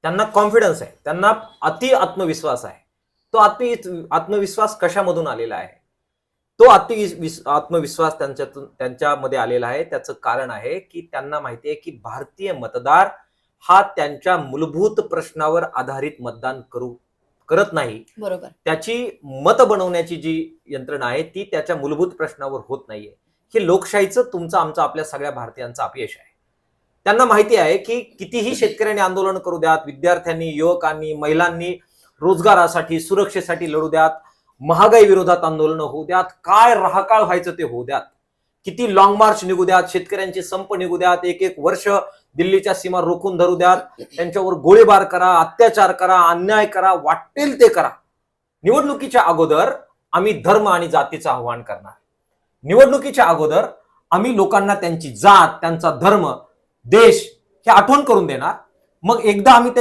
त्यांना कॉन्फिडन्स आहे, त्यांना अति आत्मविश्वास आहे. तो आत्मविश्वास कशामधून आलेला आहे? तो आत्मविश्वास त्यांच्यामध्ये आलेला आहे. त्याचं कारण आहे की त्यांना माहिती आहे की भारतीय मतदार हा त्यांच्या मूलभूत प्रश्नावर आधारित मतदान करत नाही. बरोबर. त्याची मत बनवण्याची जी यंत्रणा आहे ती त्याच्या मूलभूत प्रश्नावर होत नाहीये. हे लोकशाहीचं तुमचं आमचं आपल्या सगळ्या भारतीयांचं अपयश आहे. त्यांना माहिती आहे की कितीही शेतकऱ्यांनी आंदोलन करू द्यात, विद्यार्थ्यांनी, युवकांनी, महिलांनी रोजगारासाठी, सुरक्षेसाठी लढू द्यात, महागाई विरोधात आंदोलन होऊ द्यात, काय राहकाळ व्हायचं ते होऊ द्यात, किती लॉंग मार्च निघू द्यात, शेतकऱ्यांचे संप निघू द्यात, एक वर्ष दिल्लीच्या सीमा रोखून धरू द्यात, त्यांच्यावर गोळीबार करा, अत्याचार करा, अन्याय करा, वाटेल ते करा. निवडणुकीच्या अगोदर आम्ही धर्म आणि जातीचं आव्हान करणार. निवडणुकीच्या अगोदर आम्ही लोकांना त्यांची जात, त्यांचा धर्म, देश हे आठवण करून देणार. मग एकदा आम्ही